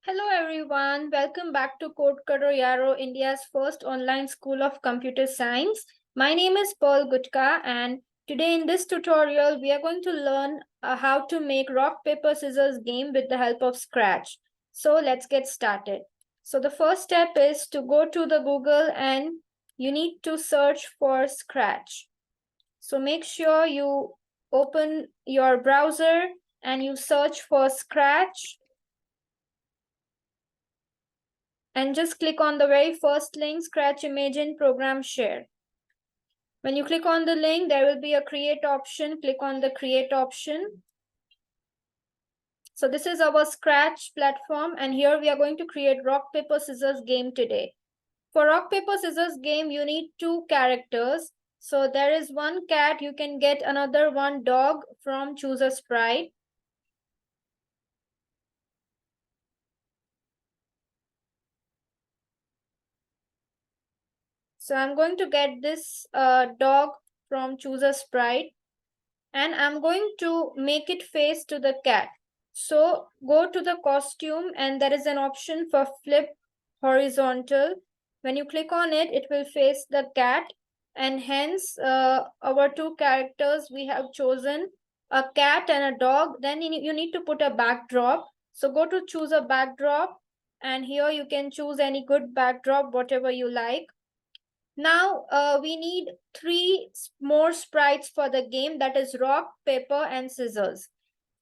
Hello everyone, welcome back to CodeKaroYaaro, India's first online school of computer science. My name is Paul Gutka, and today in this tutorial we are going to learn how to make rock paper scissors game with the help of Scratch. So let's get started. So the first step is to go to the Google and you need to search for Scratch. So make sure you open your browser and you search for Scratch. And just click on the very first link, Scratch Imagine Program Share. When you click on the link, there will be a create option. Click on the create option. So this is our Scratch platform, and here we are going to create rock, paper, scissors game today. For rock, paper, scissors game, you need 2 characters. So there is 1 cat, you can get another 1 dog from Choose a Sprite. So I'm going to get this dog from Choose a Sprite, and I'm going to make it face to the cat. So go to the costume and there is an option for flip horizontal. When you click on it, it will face the cat, and hence our 2 characters we have chosen a cat and a dog. Then you need to put a backdrop. So go to choose a backdrop, and here you can choose any good backdrop, whatever you like. Now we need 3 more sprites for the game, that is rock, paper and scissors.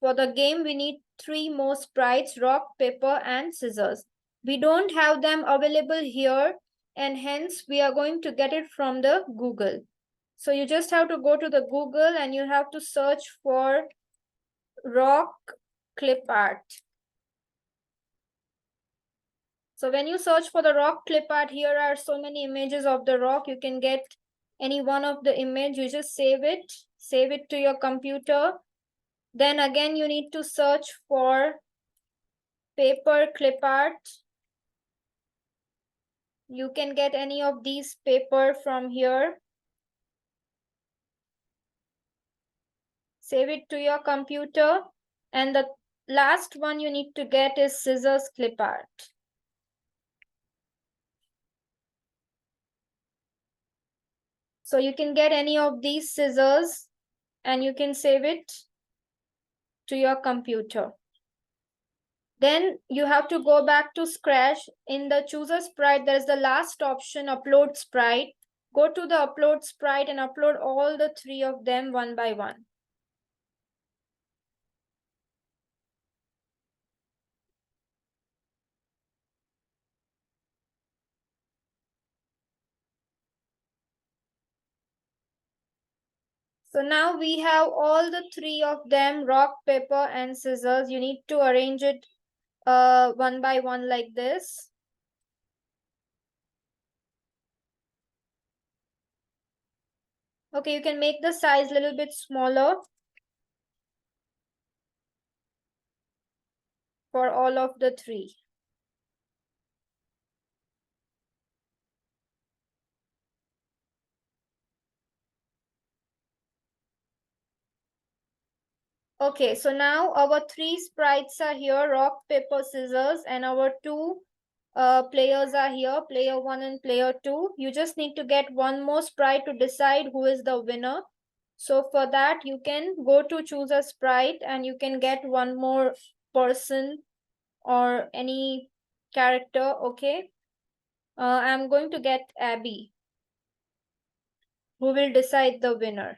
For the game we need 3 more sprites, rock, paper and scissors. We don't have them available here, and hence we are going to get it from the Google. So you just have to go to the Google and you have to search for rock clip art. So when you search for the rock clip art, here are so many images of the rock. You can get any one of the image. You just save it to your computer. Then again, you need to search for paper clip art. You can get any of these paper from here. Save it to your computer. And the last one you need to get is scissors clip art. So you can get any of these scissors and you can save it to your computer. Then you have to go back to Scratch. In the Choose a Sprite, there is the last option, Upload Sprite. Go to the Upload Sprite and upload all the 3 of them one by one. So now we have all the 3 of them, rock, paper and scissors. You need to arrange it one by one like this. Okay, you can make the size a little bit smaller for all of the 3. Okay, so now our 3 sprites are here, rock, paper, scissors, and our 2 players are here, player 1 and player 2. You just need to get one more sprite to decide who is the winner. So for that, you can go to choose a sprite and you can get one more person or any character. Okay, I'm going to get Abby, who will decide the winner.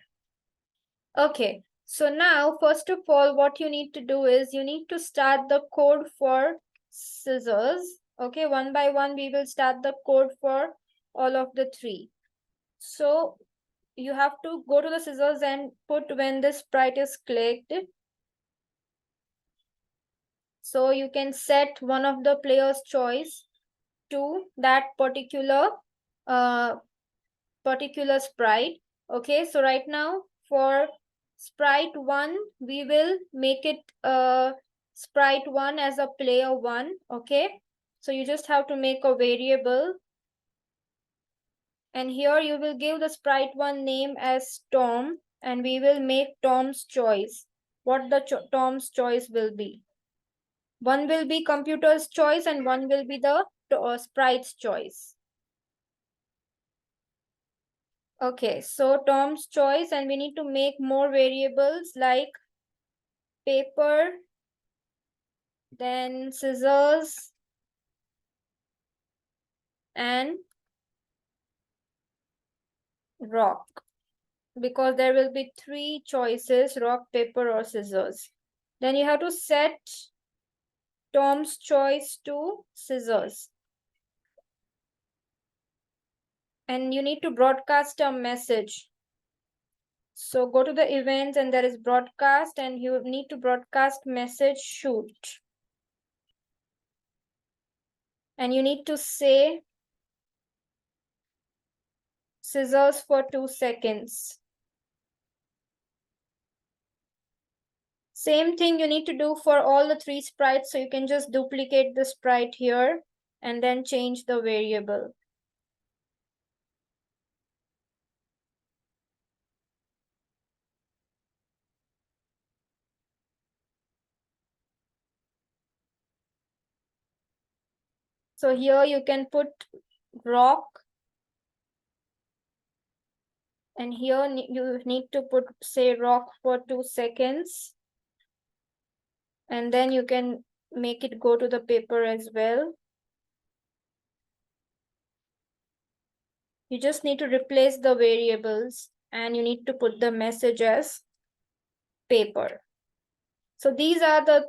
Okay, so now first of all, what you need to do is you need to start the code for scissors. Okay, one by one, we will start the code for all of the 3. So you have to go to the scissors and put when the sprite is clicked. So you can set one of the player's choice to that particular sprite. Okay, so right now for sprite 1, we will make it sprite 1 as a player 1. Okay, so you just have to make a variable, and here you will give the sprite 1 name as Tom, and we will make Tom's choice, what the Tom's choice will be. One will be computer's choice and one will be the sprite's choice. Okay, so Tom's choice, and we need to make more variables like paper, then scissors, and rock, because there will be three choices: rock, paper, or scissors. Then you have to set Tom's choice to scissors. And you need to broadcast a message. So go to the events and there is broadcast, and you need to broadcast message shoot. And you need to say scissors for 2 seconds. Same thing you need to do for all the three sprites. So you can just duplicate the sprite here and then change the variable. So here you can put rock, and here you need to put, say, rock for 2 seconds, and then you can make it go to the paper as well. You just need to replace the variables and you need to put the message as paper. So these are the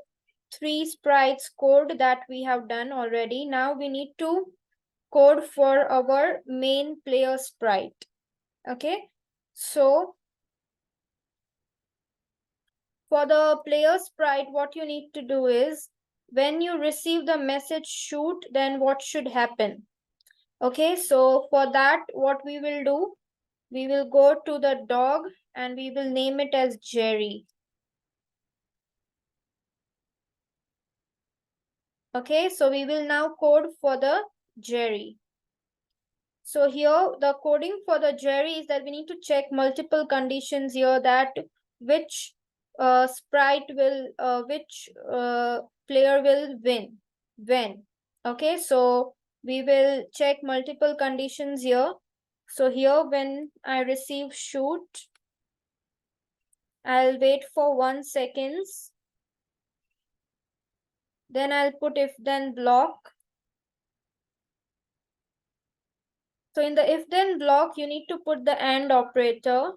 three sprites code that we have done already. Now we need to code for our main player sprite. Okay, so for the player sprite, what you need to do is, when you receive the message shoot, then what should happen? Okay, so for that, what we will do, we will go to the dog and we will name it as Jerry. Okay, so we will now code for the Jerry. So here the coding for the Jerry is that we need to check multiple conditions here, that which sprite will, which player will win when. Okay, so we will check multiple conditions here. So here when I receive shoot, I'll wait for 1 second. Then I'll put if then block. So in the if then block, you need to put the AND operator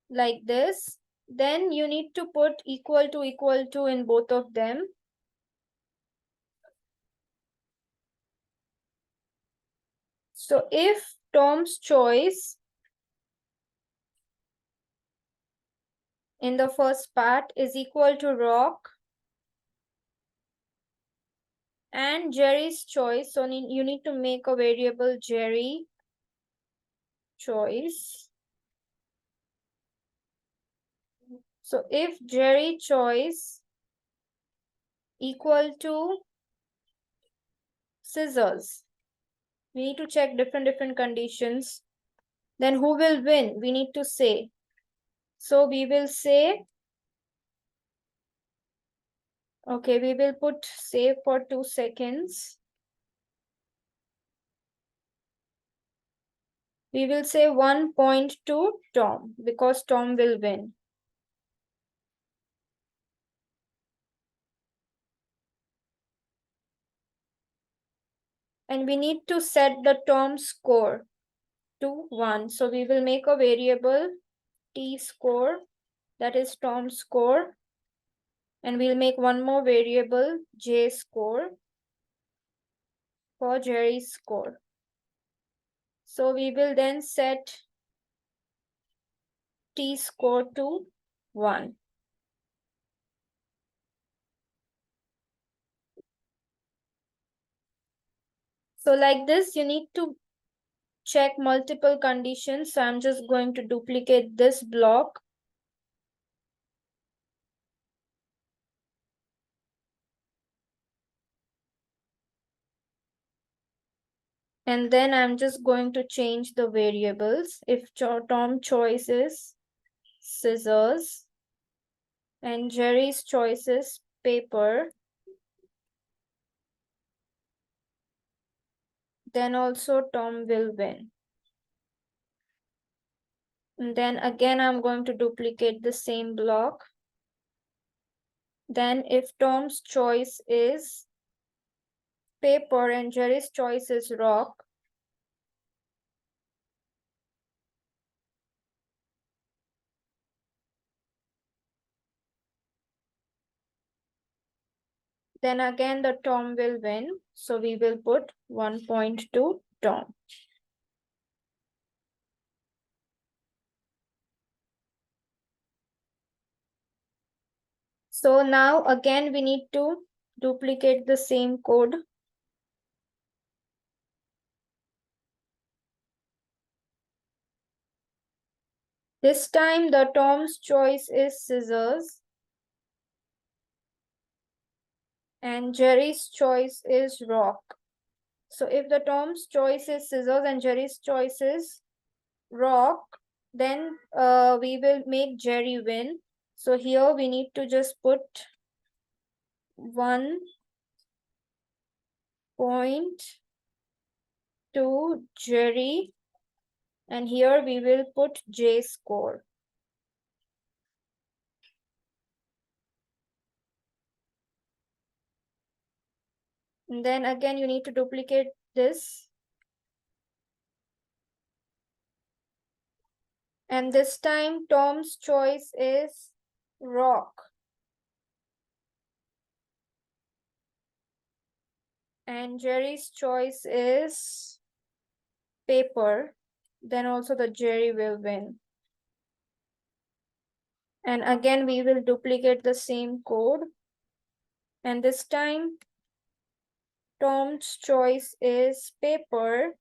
like this. Then you need to put equal to in both of them. So if Tom's choice in the first part is equal to rock and Jerry's choice, so you need to make a variable Jerry choice. So if Jerry choice equal to scissors, we need to check different conditions. Then who will win? We need to say. So we will say, okay, we will put save for 2 seconds. We will say 1 point to Tom because Tom will win. And we need to set the Tom score to 1. So we will make a variable T score, that is Tom score. And we'll make one more variable J score for Jerry's score. So we will then set T score to 1. So like this, you need to check multiple conditions. So I'm just going to duplicate this block. And then I'm just going to change the variables. If Tom choice is scissors, and Jerry's choice is paper, then also Tom will win. And then again, I'm going to duplicate the same block. Then if Tom's choice is paper and Jerry's choice is rock, then again the Tom will win. So we will put 1 point to Tom. So now again we need to duplicate the same code. This time the Tom's choice is scissors and Jerry's choice is rock. So if the Tom's choice is scissors and Jerry's choice is rock, then we will make Jerry win. So here we need to just put 1 point to Jerry, and here we will put J score. And then again you need to duplicate this. And this time Tom's choice is rock. And Jerry's choice is paper. Then also the Jerry will win. And again we will duplicate the same code. And this time Tom's choice is paper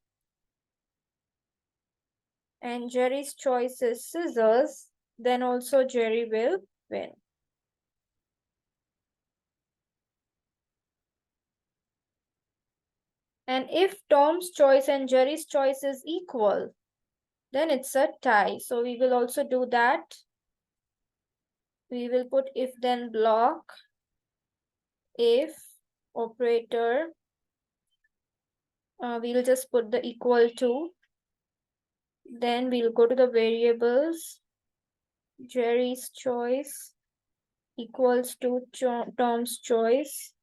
and Jerry's choice is scissors. Then also Jerry will win. And if Tom's choice and Jerry's choice is equal, then it's a tie. So we will also do that. We will put if then block, if operator, we'll just put the equal to. Then we'll go to the variables, Jerry's choice equals to Tom's choice.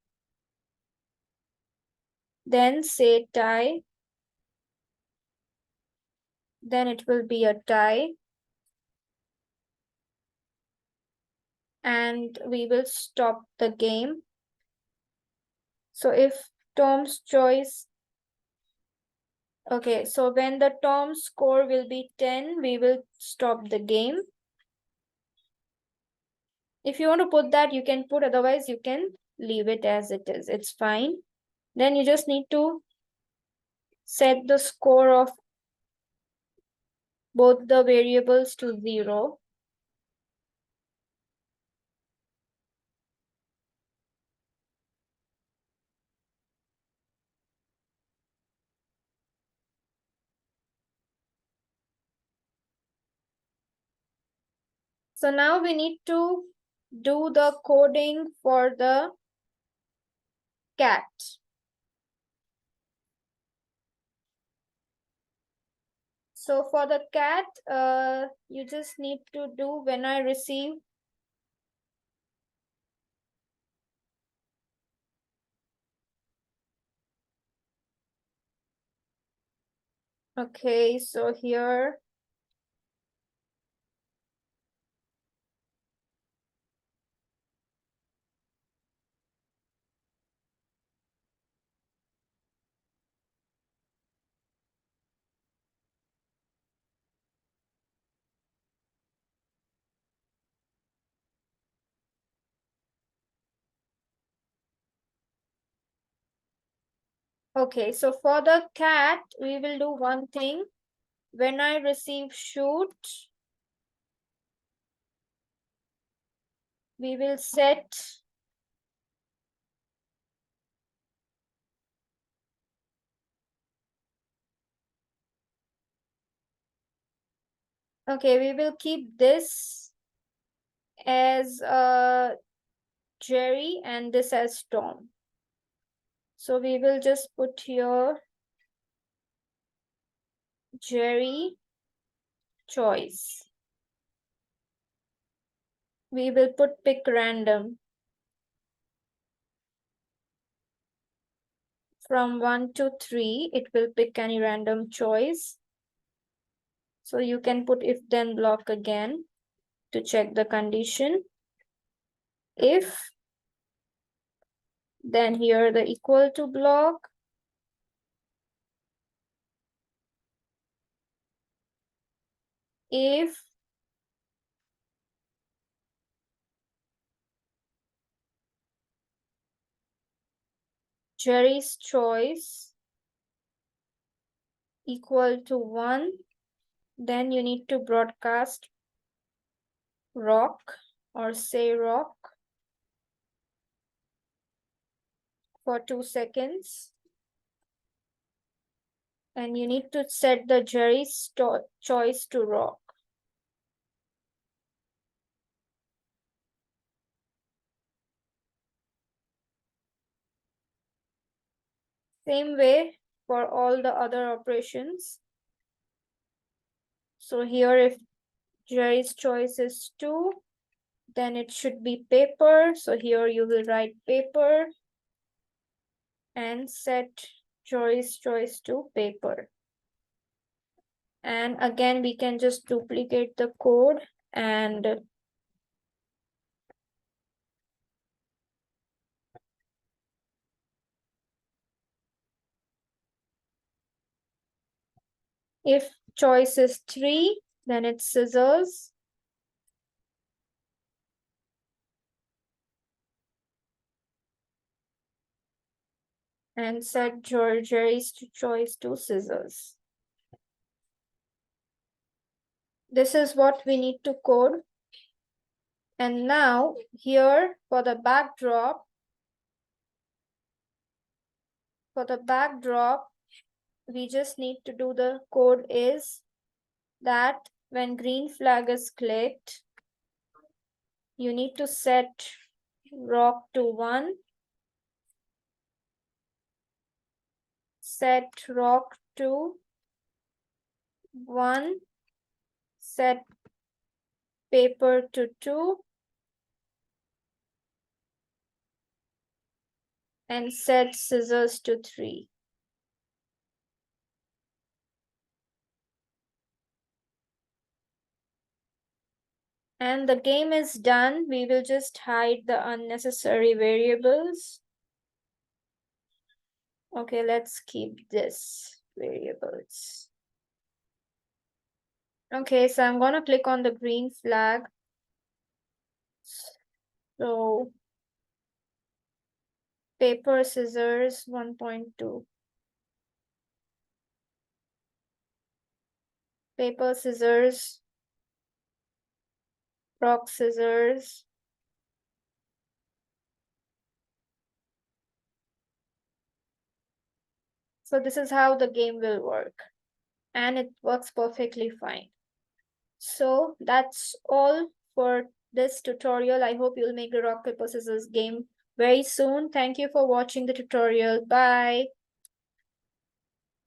Then say tie. Then it will be a tie. And we will stop the game. So if Tom's choice, okay, so when the Tom's score will be 10, we will stop the game. If you want to put that, you can put, otherwise you can leave it as it is. It's fine. Then you just need to set the score of both the variables to 0. So now we need to do the coding for the cat. So for the cat, you just need to do when I receive. Okay, so here. Okay, so for the cat, we will do one thing. When I receive shoot, we will set okay, we will keep this as Jerry and this as Tom. So we will just put here Jerry choice. We will put pick random from 1 to 3. It will pick any random choice. So you can put if then block again to check the condition. If, then here the equal to block. If Jerry's choice equal to 1, then you need to broadcast rock or say rock for 2 seconds. And you need to set the Jerry's choice to rock. Same way for all the other operations. So here if Jerry's choice is 2, then it should be paper. So here you will write paper and set Jerry's choice to paper. And again, we can just duplicate the code and if choice is 3, then it's scissors. And set Jerry's choice to scissors. This is what we need to code. And now here for the backdrop, we just need to do the code is that when green flag is clicked, you need to set rock to 1, set rock to 1, set paper to 2, and set scissors to 3. And the game is done. We will just hide the unnecessary variables. Okay, let's keep this variables. Okay, so I'm gonna click on the green flag. So paper, scissors, 1.2. Paper, scissors, rock, scissors. So this is how the game will work. And it works perfectly fine. So that's all for this tutorial. I hope you'll make the rock, paper, scissors game very soon. Thank you for watching the tutorial. Bye.